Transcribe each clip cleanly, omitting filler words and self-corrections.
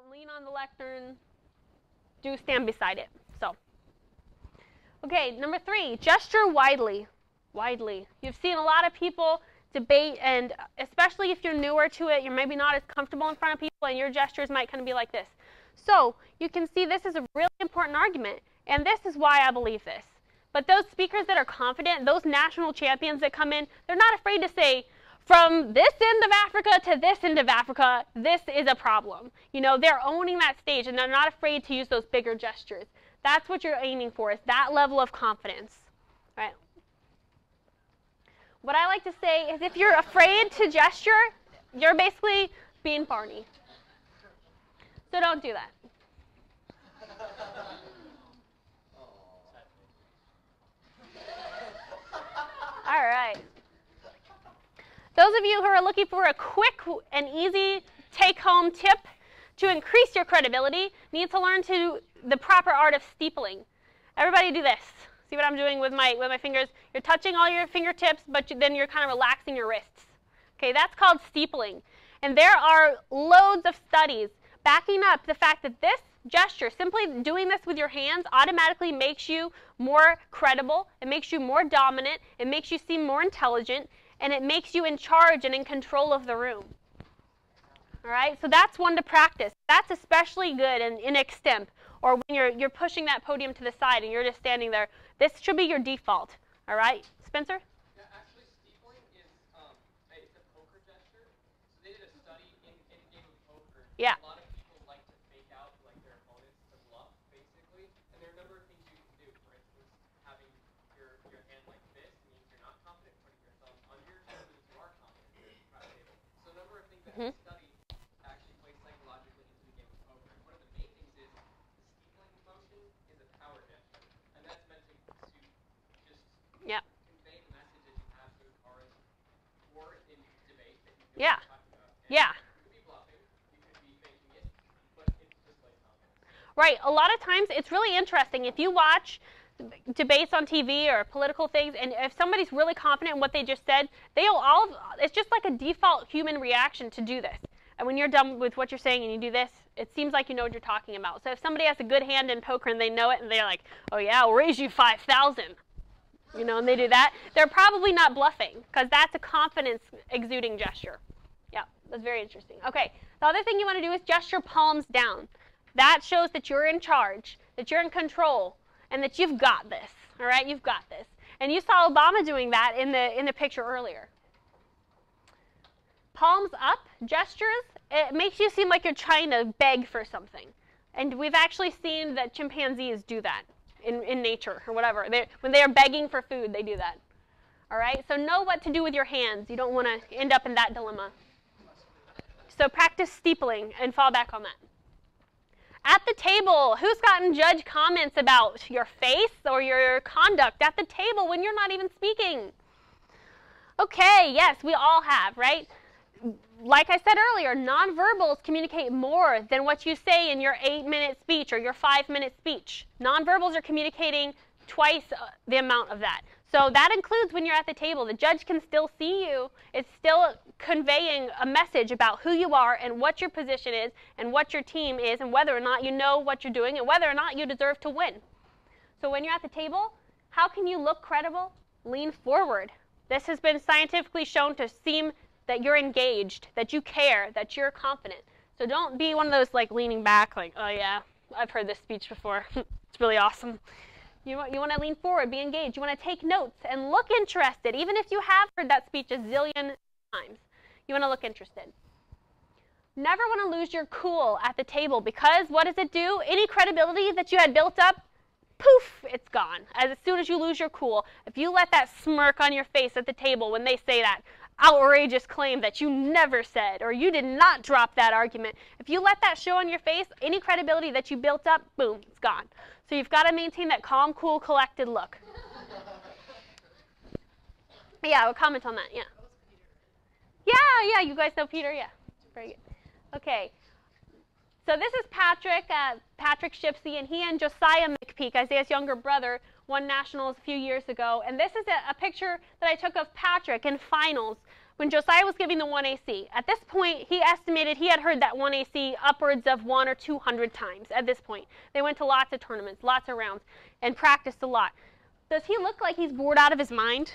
Don't lean on the lectern. Do stand beside it. So, okay, number 3, gesture widely. Widely. You've seen a lot of people debate, and especially if you're newer to it, you're maybe not as comfortable in front of people, and your gestures might kind of be like this. So, you can see this is a really important argument, and this is why I believe this. But those speakers that are confident, those national champions that come in, they're not afraid to say, from this end of Africa to this end of Africa, this is a problem. You know, they're owning that stage, and they're not afraid to use those bigger gestures. That's what you're aiming for, is that level of confidence. Right? What I like to say is if you're afraid to gesture, you're basically being Barney. So don't do that. All right. Those of you who are looking for a quick and easy take-home tip to increase your credibility need to learn the proper art of steepling. Everybody do this. See what I'm doing with my fingers? You're touching all your fingertips, but then you're kind of relaxing your wrists. Okay, that's called steepling. And there are loads of studies backing up the fact that this gesture, simply doing this with your hands, automatically makes you more credible, it makes you more dominant, it makes you seem more intelligent, and it makes you in charge and in control of the room. All right, so that's one to practice. That's especially good in extemp, or when you're pushing that podium to the side and you're just standing there. This should be your default. All right, Spencer? Yeah, actually, steepling is it's a poker gesture. So they did a study in a game of poker. Yeah. A lot of people like to fake out like their opponents to bluff, basically. And there are a number of things you can do. For instance, having your hand like this means you're not confident. Putting your thumb under your chin means you are confident at the table. So a number of things that this study actually play psychologically into the game of poker. And one of the main things is the steepling motion is a power gesture. And that's meant to just convey the message that you have to the cards or in debate that you feel like talking about. Yeah. You could be bluffing, you could be faking it, but it's just like confidence. Right. A lot of times it's really interesting. If you watch debates on TV or political things, and if somebody's really confident in what they just said, it's just like a default human reaction to do this. And when you're done with what you're saying and you do this, it seems like you know what you're talking about. So if somebody has a good hand in poker and they know it and they're like, oh yeah, I'll raise you 5,000, you know, and they do that, they're probably not bluffing, because that's a confidence exuding gesture. Yeah, that's very interesting. Okay, the other thing you want to do is gesture palms down. That shows that you're in charge, that you're in control, and that you've got this. All right, you've got this. And you saw Obama doing that in the picture earlier. Palms up gestures, it makes you seem like you're trying to beg for something. And we've actually seen that chimpanzees do that in nature or whatever. When they are begging for food, they do that. All right, so know what to do with your hands. You don't want to end up in that dilemma. So practice steepling and fall back on that. At the table, who's gotten judge comments about your face or your conduct at the table when you're not even speaking? Okay, yes, we all have, right? Like I said earlier, nonverbals communicate more than what you say in your 8-minute speech or your 5-minute speech. Nonverbals are communicating twice the amount of that. So that includes when you're at the table. The judge can still see you. It's still conveying a message about who you are and what your position is and what your team is and whether or not you know what you're doing and whether or not you deserve to win. So when you're at the table, how can you look credible? Lean forward. This has been scientifically shown to seem that you're engaged, that you care, that you're confident. So don't be one of those like leaning back like, oh yeah, I've heard this speech before. It's really awesome. You want to lean forward, be engaged. You want to take notes and look interested, even if you have heard that speech a zillion times. You want to look interested. Never want to lose your cool at the table, because what does it do? Any credibility that you had built up, poof, it's gone. As soon as you lose your cool, if you let that smirk on your face at the table when they say that outrageous claim that you never said or you did not drop that argument, if you let that show on your face, any credibility that you built up, boom, it's gone. So you've got to maintain that calm, cool, collected look. Yeah, we'll comment on that, yeah. Yeah, you guys know Peter, yeah. Very good. Okay. So this is Patrick Shipsey, and he and Josiah McPeak, Isaiah's younger brother, won nationals a few years ago. And this is a picture that I took of Patrick in finals when Josiah was giving the 1AC. At this point, he estimated he had heard that 1AC upwards of 100 or 200 times at this point. They went to lots of tournaments, lots of rounds, and practiced a lot. Does he look like he's bored out of his mind?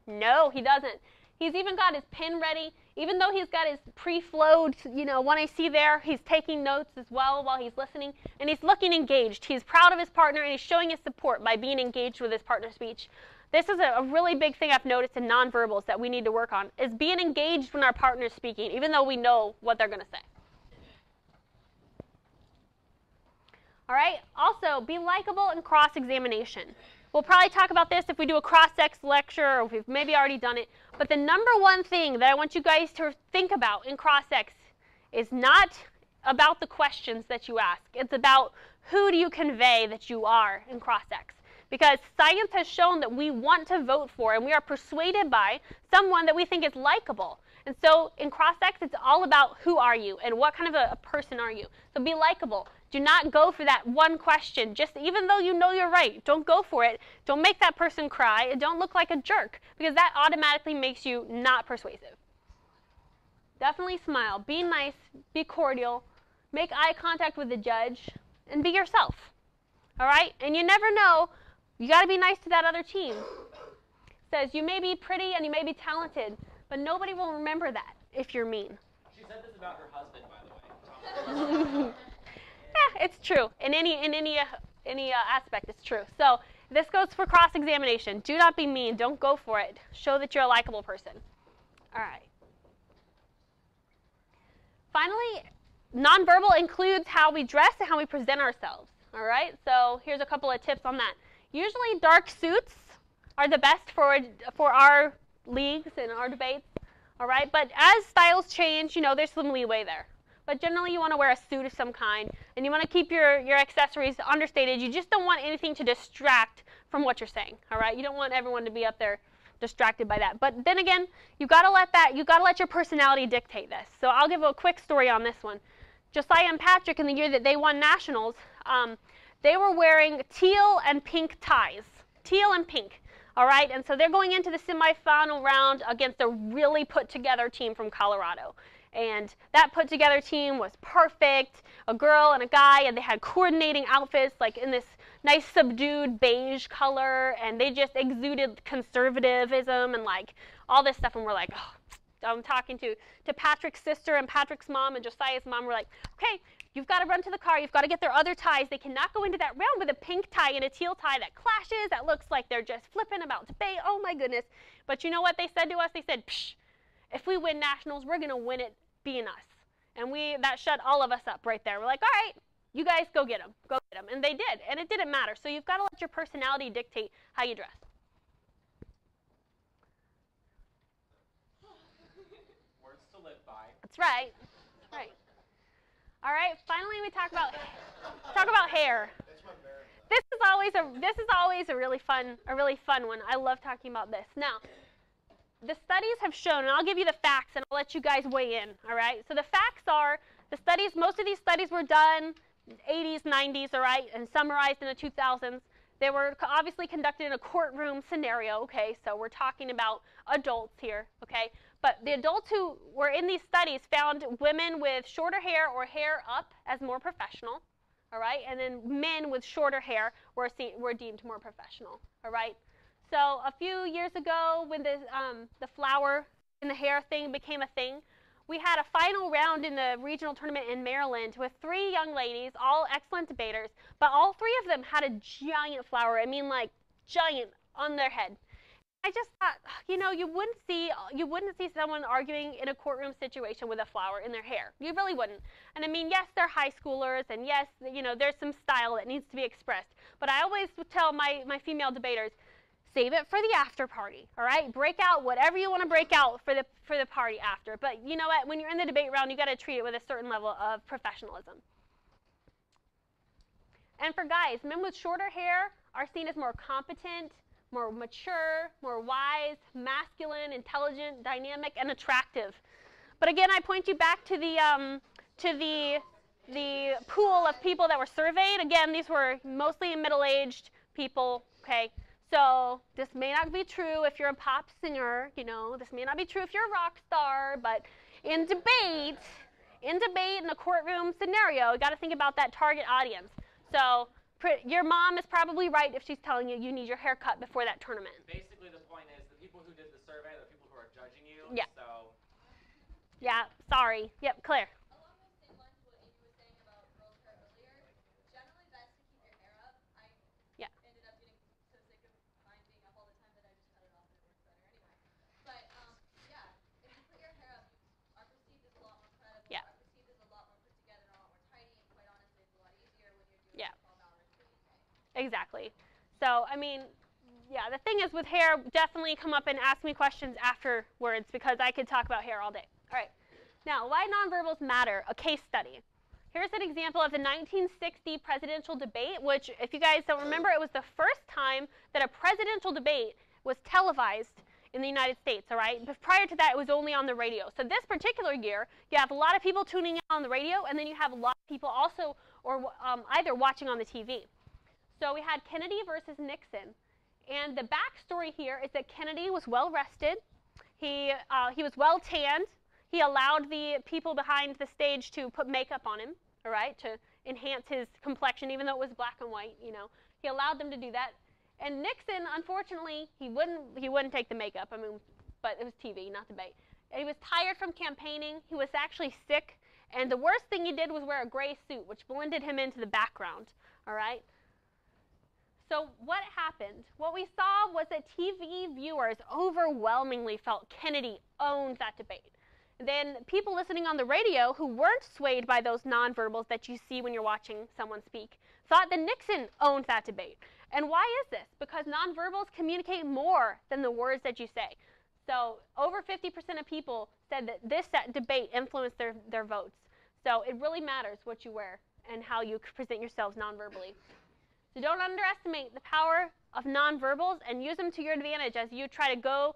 No, he doesn't. He's even got his pen ready. Even though he's got his pre-flowed, 1AC there, he's taking notes as well while he's listening, and he's looking engaged. He's proud of his partner, and he's showing his support by being engaged with his partner's speech. This is a really big thing I've noticed in nonverbals that we need to work on, is being engaged when our partner's speaking, even though we know what they're going to say. All right, also, be likable in cross-examination. We'll probably talk about this if we do a cross-sex lecture, or if we've maybe already done it. But the number one thing that I want you guys to think about in cross-sex is not about the questions that you ask. It's about who do you convey that you are in cross-sex. Because science has shown that we want to vote for and we are persuaded by someone that we think is likable. And so in cross-sex, it's all about who are you and what kind of a person are you. So be likable. Do not go for that one question. Just even though you know you're right, don't go for it. Don't make that person cry. And don't look like a jerk, because that automatically makes you not persuasive. Definitely smile. Be nice. Be cordial. Make eye contact with the judge. And be yourself. All right? And you never know. You got to be nice to that other team. It says you may be pretty and you may be talented, but nobody will remember that if you're mean. She said this about her husband, by the way. Yeah, it's true. In any aspect, it's true. So this goes for cross-examination. Do not be mean. Don't go for it. Show that you're a likable person. All right. Finally, nonverbal includes how we dress and how we present ourselves. All right. So here's a couple of tips on that. Usually, dark suits are the best for our leagues and our debates. All right. But as styles change, there's some leeway there. But generally, you want to wear a suit of some kind, and you want to keep your accessories understated. You just don't want anything to distract from what you're saying. All right, you don't want everyone to be up there distracted by that. But then again, you got to let your personality dictate this. So I'll give a quick story on this one. Josiah and Patrick, in the year that they won nationals, they were wearing teal and pink ties. Teal and pink. All right, and so they're going into the semifinal round against a really put-together team from Colorado. And that put-together team was perfect, a girl and a guy, and they had coordinating outfits, like in this nice subdued beige color, and they just exuded conservatism and like all this stuff, and we're like, oh. I'm talking to Patrick's sister and Patrick's mom and Josiah's mom. We're like, okay, you've got to run to the car. You've got to get their other ties. They cannot go into that round with a pink tie and a teal tie that clashes, that looks like they're just flipping about debate. Oh, my goodness. But you know what they said to us? They said, psh, if we win nationals, we're going to win it being us. And that shut all of us up right there. We're like, all right, you guys go get them. Go get them. And they did. And it didn't matter. So you've got to let your personality dictate how you dress. Words to live by. That's right. That's right. All right, finally we talk about hair. This is always a really fun one. I love talking about this. Now, the studies have shown, and I'll give you the facts, and I'll let you guys weigh in, all right? So the facts are, most of these studies were done 80s, 90s, all right, and summarized in the 2000s. They were obviously conducted in a courtroom scenario, okay? So we're talking about adults here, okay? But the adults who were in these studies found women with shorter hair or hair up as more professional, all right? And then men with shorter hair were deemed more professional, all right? So a few years ago, when the flower in the hair thing became a thing, we had a final round in the regional tournament in Maryland with 3 young ladies, all excellent debaters, but all 3 of them had a giant flower. I mean, like giant on their head. I just thought, you wouldn't see someone arguing in a courtroom situation with a flower in their hair. You really wouldn't. And I mean, yes, they're high schoolers, and yes, there's some style that needs to be expressed. But I always would tell my female debaters, save it for the after party, all right? Break out whatever you want to break out for the party after. But you know what? When you're in the debate round, you got to treat it with a certain level of professionalism. And for guys, men with shorter hair are seen as more competent, more mature, more wise, masculine, intelligent, dynamic, and attractive. But again, I point you back to the pool of people that were surveyed. Again, these were mostly middle-aged people, okay? So this may not be true if you're a pop singer, you know, this may not be true if you're a rock star, but in debate, in a courtroom scenario, you got to think about that target audience. So your mom is probably right if she's telling you you need your hair cut before that tournament. Basically, the point is the people who did the survey are the people who are judging you. Yeah. So. Yeah, sorry. Yep, Claire. Along those same lines of what Amy was saying about girls' hair earlier, generally best to keep your hair up. I ended up getting so sick of mine being up all the time that I just cut it off and it works better anyway. But yeah, if you put your hair up, you are perceived as a lot more credible. Yeah. Are perceived as a lot more put together and a lot more tidy. And quite honestly, it's a lot easier when you're doing $12 for the day. Exactly. So, I mean, yeah, the thing is with hair, definitely come up and ask me questions afterwards because I could talk about hair all day. All right. Now, why nonverbals matter, a case study. Here's an example of the 1960 presidential debate, which, if you guys don't remember, it was the first time that a presidential debate was televised in the United States, all right? But prior to that, it was only on the radio. So this particular year, you have a lot of people tuning in on the radio, and then you have a lot of people also either watching on the TV. So we had Kennedy versus Nixon. And the backstory here is that Kennedy was well rested. He was well tanned. He allowed the people behind the stage to put makeup on him, all right, to enhance his complexion, even though it was black and white, you know. He allowed them to do that. And Nixon, unfortunately, he wouldn't take the makeup. I mean, but it was TV, not debate. He was tired from campaigning. He was actually sick. And the worst thing he did was wear a gray suit, which blended him into the background, all right? So what happened? What we saw was that TV viewers overwhelmingly felt Kennedy owned that debate. Then people listening on the radio who weren't swayed by those nonverbals that you see when you're watching someone speak thought that Nixon owned that debate. And why is this? Because nonverbals communicate more than the words that you say. So over 50% of people said that this debate influenced their votes. So it really matters what you wear and how you present yourselves nonverbally. So don't underestimate the power of nonverbals and use them to your advantage as you try to go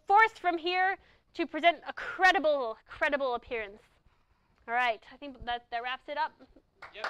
forth from here to present a credible appearance. All right, I think that wraps it up. Yep.